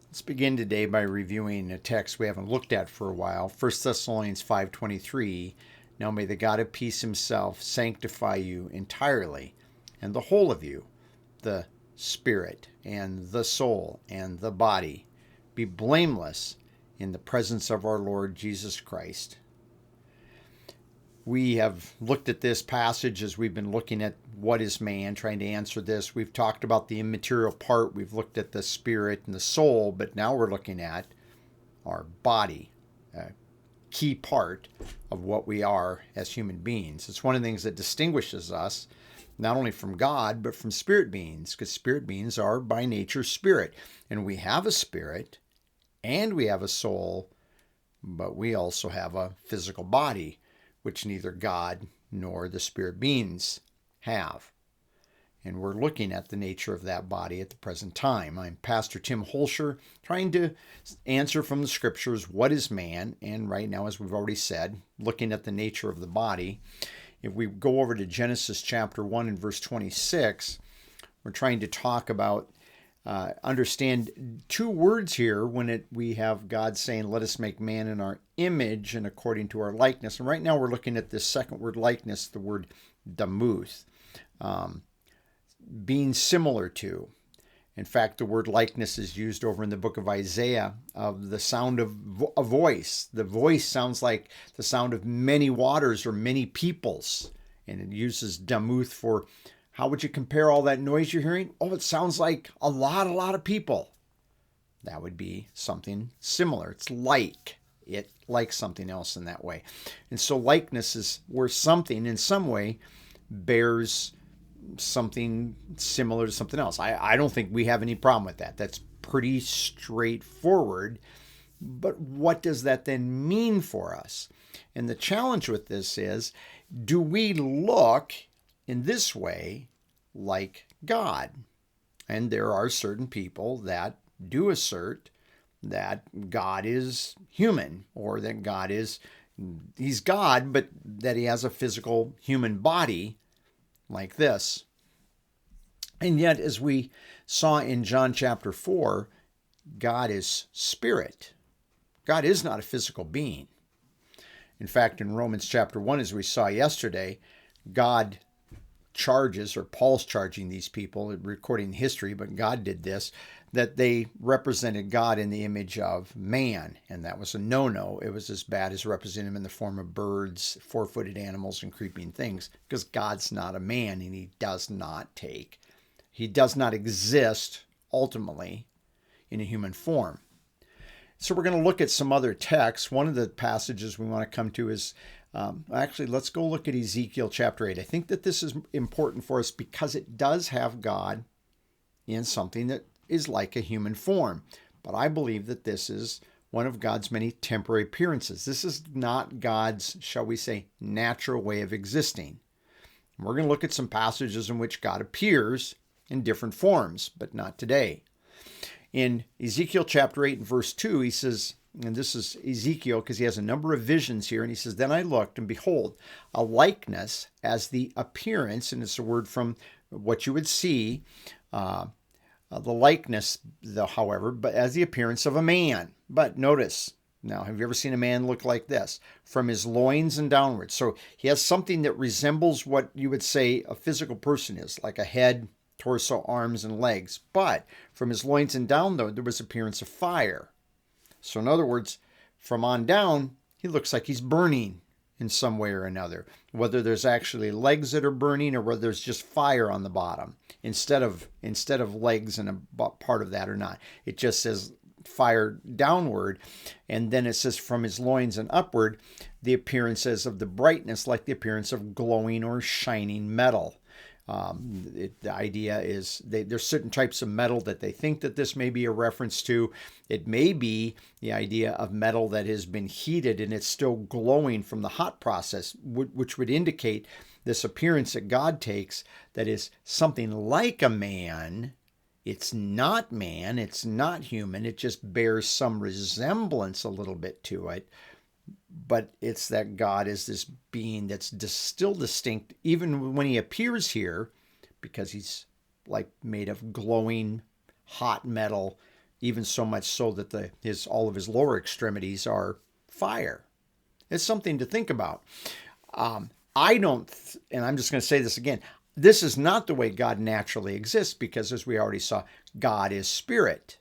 Let's begin today by reviewing a text we haven't looked at for a while, 1 Thessalonians 5:23. Now may the God of peace himself sanctify you entirely, and the whole of you, the spirit and the soul and the body, be blameless in the presence of our Lord Jesus Christ. We have looked at this passage as we've been looking at what is man, trying to answer this. We've talked about the immaterial part. We've looked at the spirit and the soul, but now we're looking at our body, a key part of what we are as human beings. It's one of the things that distinguishes us not only from God, but from spirit beings, because spirit beings are by nature spirit. And we have a spirit and we have a soul, but we also have a physical body, which neither God nor the spirit beings have. And we're looking at the nature of that body at the present time. I'm Pastor Tim Holscher, trying to answer from the scriptures, what is man? And right now, as we've already said, looking at the nature of the body. If we go over to Genesis chapter 1 and verse 26, we're trying to talk about understand two words here when we have God saying, let us make man in our image and according to our likeness. And right now we're looking at this second word, likeness, the word damuth, being similar to. In fact, the word likeness is used over in the book of Isaiah of the sound of a voice. The voice sounds like the sound of many waters or many peoples. And it uses damuth for, how would you compare all that noise you're hearing? Oh, it sounds like a lot of people. That would be something similar. It's like something else in that way. And so likeness is where something in some way bears something similar to something else. I don't think we have any problem with that. That's pretty straightforward. But what does that then mean for us? And the challenge with this is, do we look in this way like God? And there are certain people that do assert that God is human, or that he's God, but that he has a physical human body like this. And yet, as we saw in John chapter 4, God is spirit. God is not a physical being. In fact, in Romans chapter 1, as we saw yesterday, God charges, or Paul's charging these people, recording history, but God did this, that they represented God in the image of man. And that was a no-no. It was as bad as representing him in the form of birds, four-footed animals, and creeping things, because God's not a man, and he does not exist ultimately in a human form. So we're going to look at some other texts. One of the passages we want to come to is, actually, let's go look at Ezekiel chapter 8. I think that this is important for us because it does have God in something that is like a human form. But I believe that this is one of God's many temporary appearances. This is not God's, shall we say, natural way of existing. We're going to look at some passages in which God appears in different forms, but not today. In Ezekiel chapter 8 and verse 2, he says, and this is Ezekiel because he has a number of visions here, and he says, then I looked, and behold, a likeness as the appearance, and it's a word from what you would see, the likeness, however, but as the appearance of a man. But notice, now, have you ever seen a man look like this? From his loins and downwards. So he has something that resembles what you would say a physical person is, like a head, torso, arms, and legs. But from his loins and down, though, there was appearance of fire. So in other words, from on down, he looks like he's burning in some way or another. Whether there's actually legs that are burning or whether there's just fire on the bottom instead of legs and a part of that or not. It just says fire downward. And then it says from his loins and upward, the appearance is of the brightness like the appearance of glowing or shining metal. The idea is there's certain types of metal that they think that this may be a reference to. It may be the idea of metal that has been heated and it's still glowing from the hot process, which would indicate this appearance that God takes that is something like a man. It's not man, it's not human, it just bears some resemblance a little bit to it. But it's that God is this being that's still distinct, even when he appears here, because he's like made of glowing hot metal even so much so that all of his lower extremities are fire. It's something to think about. I don't, and I'm just going to say this again, this is not the way God naturally exists, because as we already saw, God is spirit.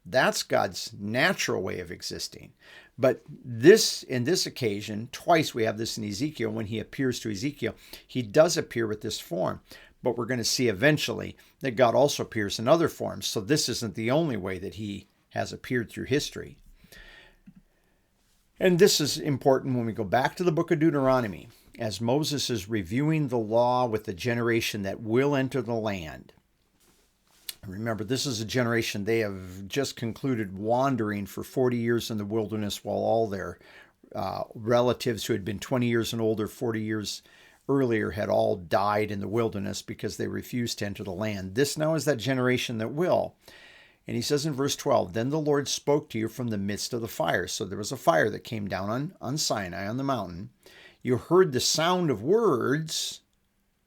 That's God's natural way of existing. But in this occasion, twice we have this in Ezekiel, when he appears to Ezekiel, he does appear with this form. But we're going to see eventually that God also appears in other forms. So this isn't the only way that he has appeared through history. And this is important when we go back to the book of Deuteronomy, as Moses is reviewing the law with the generation that will enter the land. Remember, this is a generation, they have just concluded wandering for 40 years in the wilderness, while all their relatives who had been 20 years and older 40 years earlier had all died in the wilderness because they refused to enter the land. This now is that generation that will. And he says in verse 12, "Then the Lord spoke to you from the midst of the fire." So there was a fire that came down on Sinai, on the mountain. "You heard the sound of words,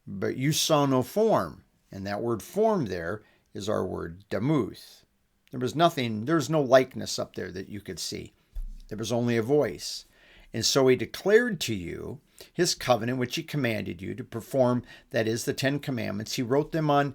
but you saw no form." And that word form there is our word damuth. There was no likeness up there that you could see. There was only a voice. "And so he declared to you his covenant, which he commanded you to perform, that is, the 10 Commandments. He wrote them on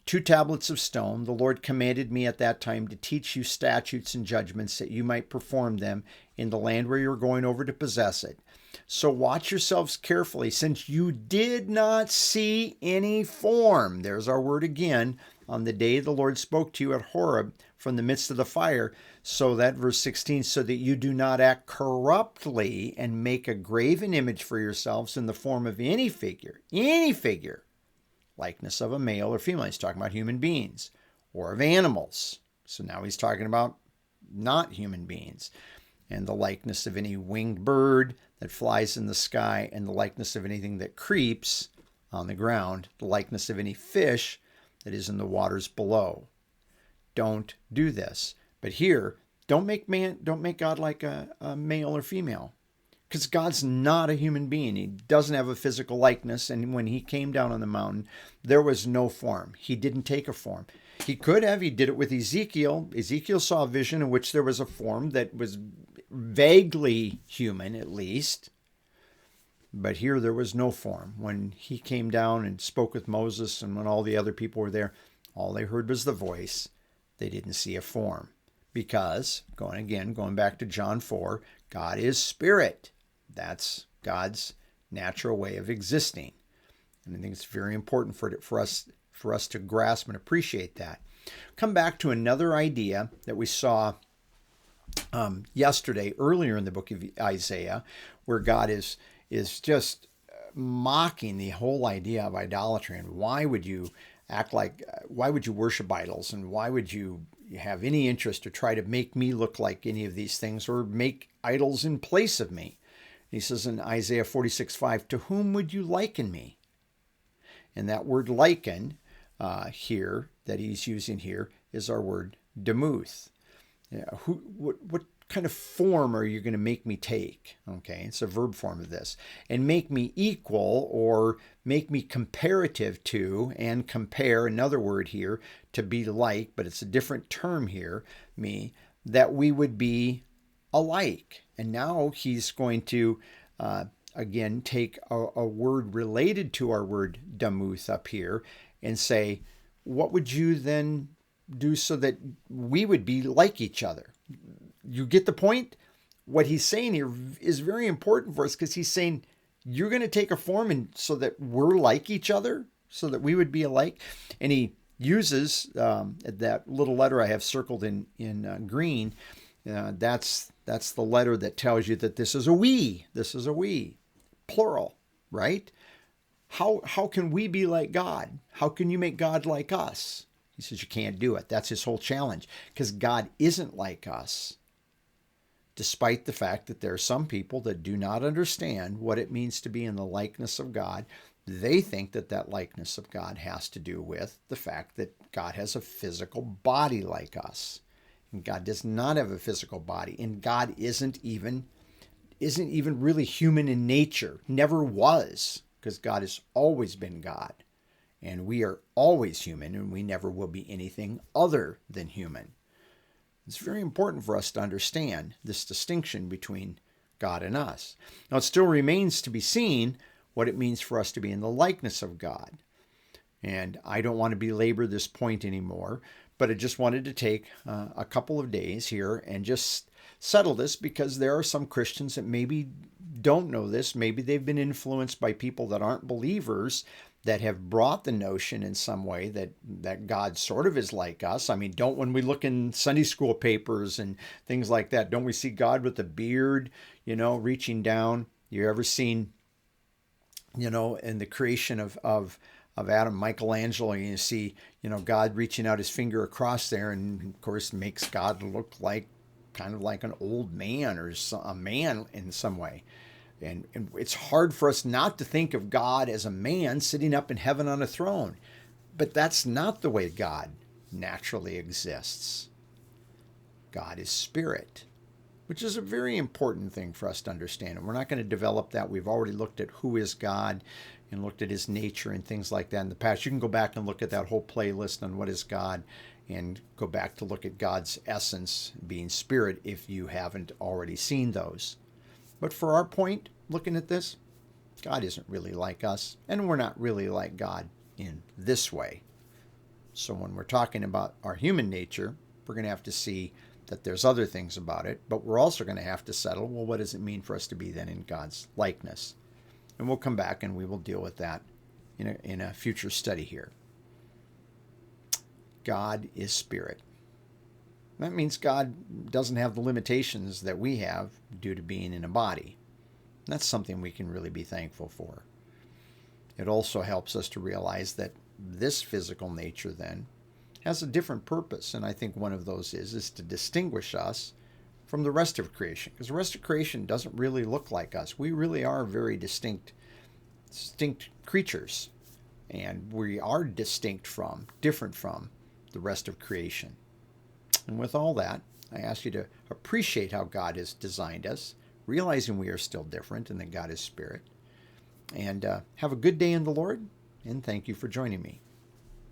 2 tablets of stone. The Lord commanded me at that time to teach you statutes and judgments, that you might perform them in the land where you're going over to possess it. So watch yourselves carefully, since you did not see any form." There's our word again. "On the day the Lord spoke to you at Horeb from the midst of the fire, so that," verse 16, "so that you do not act corruptly and make a graven image for yourselves in the form of any figure, likeness of a male or female." He's talking about human beings, or of animals. So now he's talking about not human beings. "And the likeness of any winged bird that flies in the sky, and the likeness of anything that creeps on the ground, the likeness of any fish that is in the waters below." Don't do this. But here, don't make God like a male or female, because God's not a human being. He doesn't have a physical likeness. And when he came down on the mountain, there was no form. He didn't take a form. He could have. He did it with Ezekiel. Ezekiel saw a vision in which there was a form that was vaguely human, at least. But here there was no form. When he came down and spoke with Moses, and when all the other people were there, all they heard was the voice. They didn't see a form. Because, going back to John 4, God is spirit. That's God's natural way of existing. And I think it's very important for us to grasp and appreciate that. Come back to another idea that we saw yesterday, earlier in the book of Isaiah, where God is just mocking the whole idea of idolatry. And why would you worship idols, and why would you have any interest to try to make me look like any of these things, or make idols in place of me? He says in Isaiah 46:5, "To whom would you liken me?" And that word liken here, that he's using here, is our word damuth. What kind of form are you going to make me take? Okay, it's a verb form of this. "And make me equal," or make me comparative to, and compare, another word here, to be like, but it's a different term here, me, that we would be alike. And now he's going to, again, take a word related to our word damuth up here and say, what would you then do so that we would be like each other? You get the point? What he's saying here is very important for us, because he's saying you're going to take a form so that we're like each other, so that we would be alike. And he uses that little letter I have circled in green. That's the letter that tells you that this is a we. This is a we, plural, right? How can we be like God? How can you make God like us? He says you can't do it. That's his whole challenge, because God isn't like us. Despite the fact that there are some people that do not understand what it means to be in the likeness of God. They think that likeness of God has to do with the fact that God has a physical body like us. And God does not have a physical body. And God isn't even really human in nature. Never was, because God has always been God. And we are always human, and we never will be anything other than human. It's very important for us to understand this distinction between God and us. Now, it still remains to be seen what it means for us to be in the likeness of God. And I don't want to belabor this point anymore, but I just wanted to take a couple of days here and just settle this, because there are some Christians that maybe don't know this. Maybe they've been influenced by people that aren't believers that have brought the notion in some way that God sort of is like us. I mean, when we look in Sunday school papers and things like that, don't we see God with a beard, reaching down? You ever seen, in the creation of Adam, Michelangelo, you see, God reaching out his finger across there, and of course makes God look like kind of like an old man or a man in some way. And it's hard for us not to think of God as a man sitting up in heaven on a throne. But that's not the way God naturally exists. God is spirit, which is a very important thing for us to understand. And we're not going to develop that. We've already looked at who is God and looked at his nature and things like that in the past. You can go back and look at that whole playlist on what is God and go back to look at God's essence being spirit if you haven't already seen those. But for our point, looking at this, God isn't really like us, and we're not really like God in this way. So when we're talking about our human nature, we're going to have to see that there's other things about it, but we're also going to have to settle, well, what does it mean for us to be then in God's likeness? And we'll come back and we will deal with that in a future study here. God is spirit. That means God doesn't have the limitations that we have due to being in a body. That's something we can really be thankful for. It also helps us to realize that this physical nature then has a different purpose, and I think one of those is to distinguish us from the rest of creation, because the rest of creation doesn't really look like us. We really are very distinct creatures, and we are different from the rest of creation. And with all that, I ask you to appreciate how God has designed us, realizing we are still different and that God is spirit. And have a good day in the Lord, and thank you for joining me.